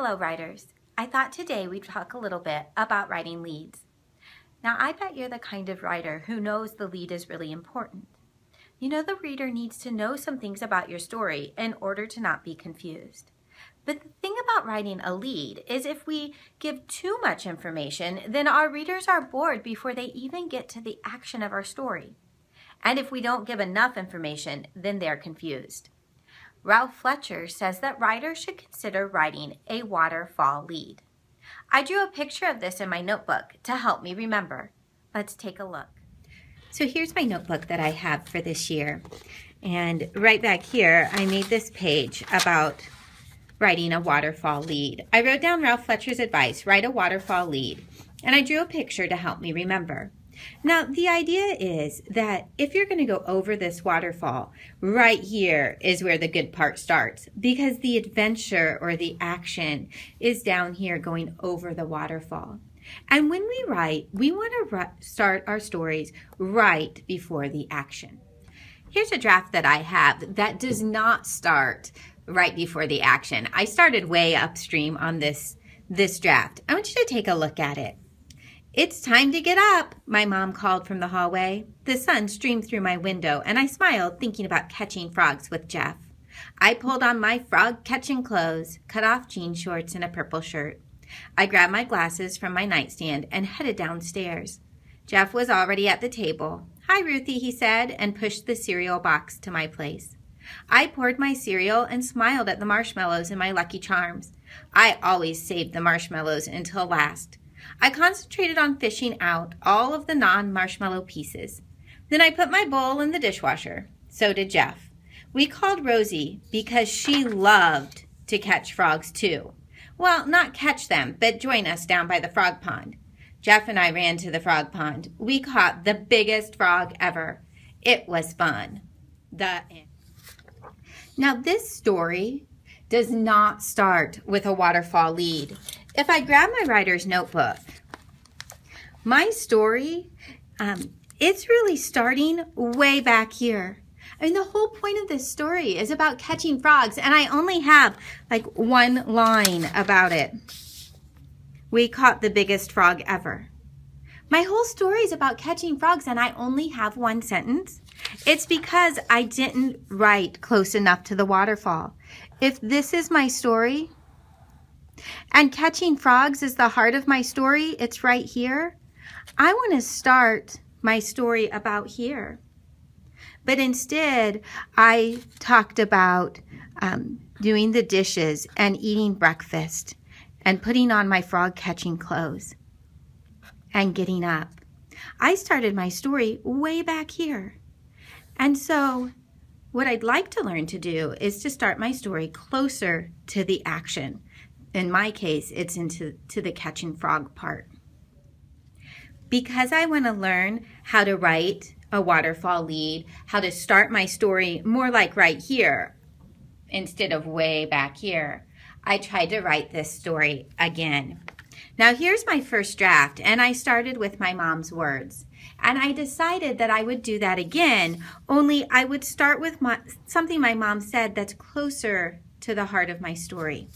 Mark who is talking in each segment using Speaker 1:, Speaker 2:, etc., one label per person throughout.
Speaker 1: Hello, writers. I thought today we'd talk a little bit about writing leads. Now, I bet you're the kind of writer who knows the lead is really important. You know the reader needs to know some things about your story in order to not be confused. But the thing about writing a lead is if we give too much information, then our readers are bored before they even get to the action of our story. And if we don't give enough information, then they're confused. Ralph Fletcher says that writers should consider writing a waterfall lead. I drew a picture of this in my notebook to help me remember. Let's take a look. So here's my notebook that I have for this year. And right back here, I made this page about writing a waterfall lead. I wrote down Ralph Fletcher's advice, write a waterfall lead. And I drew a picture to help me remember. Now, the idea is that if you're going to go over this waterfall, right here is where the good part starts, because the adventure or the action is down here going over the waterfall. And when we write, we want to start our stories right before the action. Here's a draft that I have that does not start right before the action. I started way upstream on this draft. I want you to take a look at it. "It's time to get up," my mom called from the hallway. The sun streamed through my window, and I smiled, thinking about catching frogs with Jeff. I pulled on my frog-catching clothes, cut off jean shorts, and a purple shirt. I grabbed my glasses from my nightstand and headed downstairs. Jeff was already at the table. "Hi, Ruthie," he said, and pushed the cereal box to my place. I poured my cereal and smiled at the marshmallows in my Lucky Charms. I always saved the marshmallows until last. I concentrated on fishing out all of the non-marshmallow pieces. Then I put my bowl in the dishwasher. So did Jeff. We called Rosie because she loved to catch frogs too. Well, not catch them, but join us down by the frog pond. Jeff and I ran to the frog pond. We caught the biggest frog ever. It was fun. The end. Now, this story does not start with a waterfall lead. If I grab my writer's notebook, my story, it's really starting way back here. I mean, the whole point of this story is about catching frogs, and I only have like one line about it. We caught the biggest frog ever. My whole story is about catching frogs, and I only have one sentence. It's because I didn't write close enough to the waterfall. If this is my story, and catching frogs is the heart of my story, it's right here, I want to start my story about here. But instead, I talked about doing the dishes and eating breakfast and putting on my frog-catching clothes and getting up. I started my story way back here. And so what I'd like to learn to do is to start my story closer to the action. In my case, it's into the catching frog part. Because I want to learn how to write a waterfall lead, how to start my story more like right here instead of way back here, I tried to write this story again. Now here's my first draft, and I started with my mom's words. And I decided that I would do that again, only I would start with something my mom said that's closer to the heart of my story.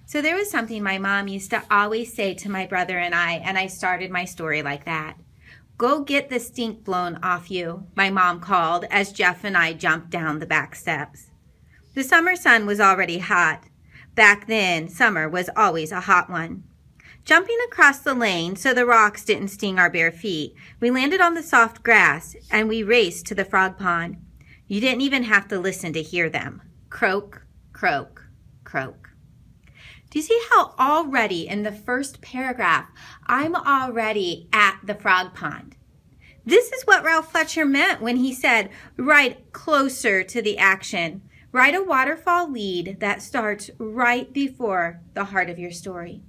Speaker 1: So there was something my mom used to always say to my brother and I started my story like that. "Go get the stink blown off you," my mom called as Jeff and I jumped down the back steps. The summer sun was already hot. Back then, summer was always a hot one. Jumping across the lane so the rocks didn't sting our bare feet, we landed on the soft grass and we raced to the frog pond. You didn't even have to listen to hear them. Croak, croak, croak. Do you see how already in the first paragraph, I'm already at the frog pond? This is what Ralph Fletcher meant when he said, write closer to the action. Write a waterfall lead that starts right before the heart of your story.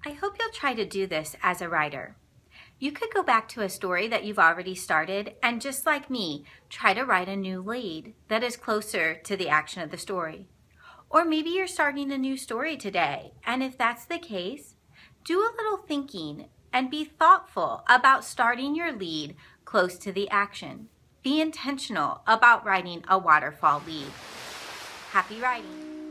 Speaker 1: I hope you'll try to do this as a writer. You could go back to a story that you've already started and just like me, try to write a new lead that is closer to the action of the story. Or maybe you're starting a new story today, and if that's the case, do a little thinking and be thoughtful about starting your lead close to the action. Be intentional about writing a waterfall lead. Happy writing!